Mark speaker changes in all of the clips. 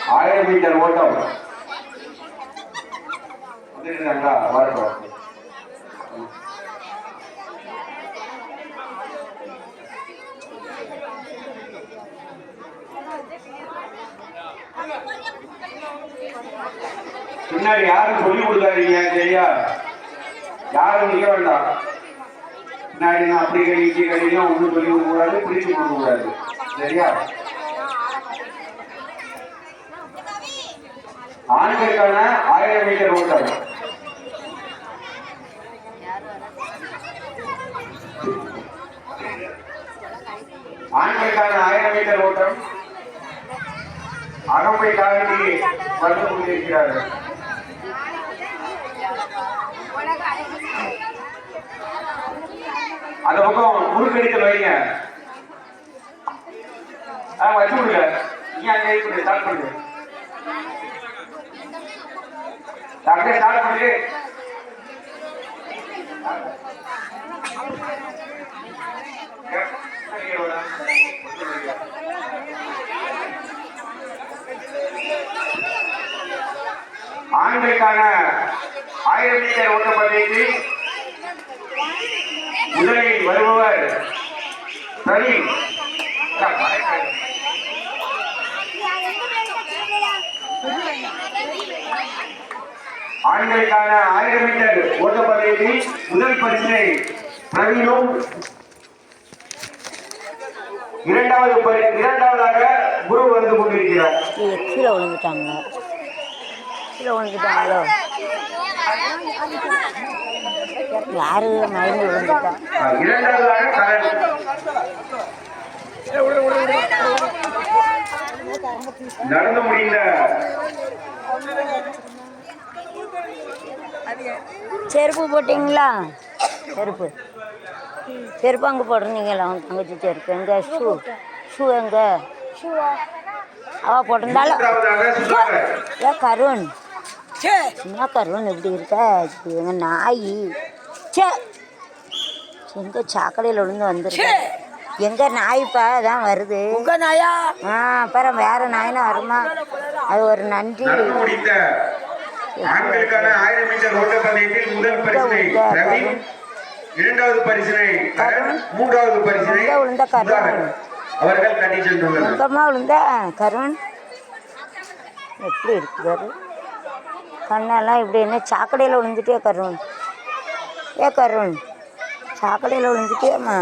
Speaker 1: 1000 metre ஓட்டம் வரட்டும். பின்னாடி யாரும் சொல்லி கொடுக்காதீங்க சரியா? யாரும் நிக்க வேண்டாம். பின்னாடி நான் அப்படி கழிச்சு கழியும் ஒன்றும் சொல்லி கொடுக்க கூடாது, பிரிச்சு கொடுக்க கூடாது சரியா? ஆண்களுக்கான 1000 மீட்டர் ஓட்டம் ஆண்களுக்கான 1000 மீட்டர் ஓட்டம் அகம்பை தாண்டி வந்து கொண்டிருக்கிறார்கள். அந்த பக்கம் முறுக்கடித்தல் வைங்க, வச்சு விடுங்க. நீ அங்கே ஸ்டார்ட் பண்ணுங்க, அப்படியே ஸ்டார்ட் பண்ணுங்க. ஆண்களுக்கான 1000 மீட்டர் ஓட்டப்பந்தயத்தில் முதலில் வருபவர் பிரவீன். ஆண்களுக்கான 1000 மீட்டர் ஓட்டப்பந்தயத்தில் முதல் பரிசினை பிரவீனும், இரண்டாவதாக குரு வந்து கொண்டிருக்கிறார்.
Speaker 2: கீழே விழுந்துட்டாங்களோ யாரு மயங்கி விழுந்துட்டா.
Speaker 1: இரண்டாவதாக நடந்து முடிந்த
Speaker 2: செருப்பு போட்டிங்களா? செருப்பு அங்கே போட்டிருந்தீங்களா? அவங்க தங்கச்சி செருப்பு எங்க? ஷூ எங்க? அவ போட்டிருந்தாலும் கருண் என்ன கருண் எப்படி இருக்க? எங்க நாய் எங்க சாக்கடையில் விழுந்து வந்துருக்கு. எங்க நாய்ப்பா தான் வருது. நாயா? அப்புறம் வேற நாயினா வருமா? அது ஒரு நன்றி.
Speaker 1: ஆண்களுக்கான 1000 மீட்டர் ஓட்டப்பந்தயத்தில் முதல் பரிசினை பிரவீன், இரண்டாவது பரிசினை கரண், மூன்றாவது பரிசினை
Speaker 2: விழுந்த கருண்
Speaker 1: அவர்கள் கட்டி சென்றுள்ளனர்.
Speaker 2: சுத்தமா விழுந்த கருண் எப்படி இருக்குது? கண்ணெல்லாம் இப்படி என்ன சாக்கடையில் விழுந்துட்டே கருண்? கருண் சாக்கடையில் விழுந்துட்டேம்மா.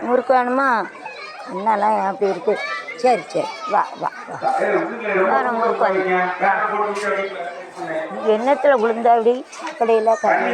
Speaker 2: முறுக்கு வேணுமா? கண்ணெல்லாம் அப்படி இருக்கு. சரி வா முறுக்கு எண்ணத்தில் விழுந்தா அப்படி சாக்கடையில் கருண்.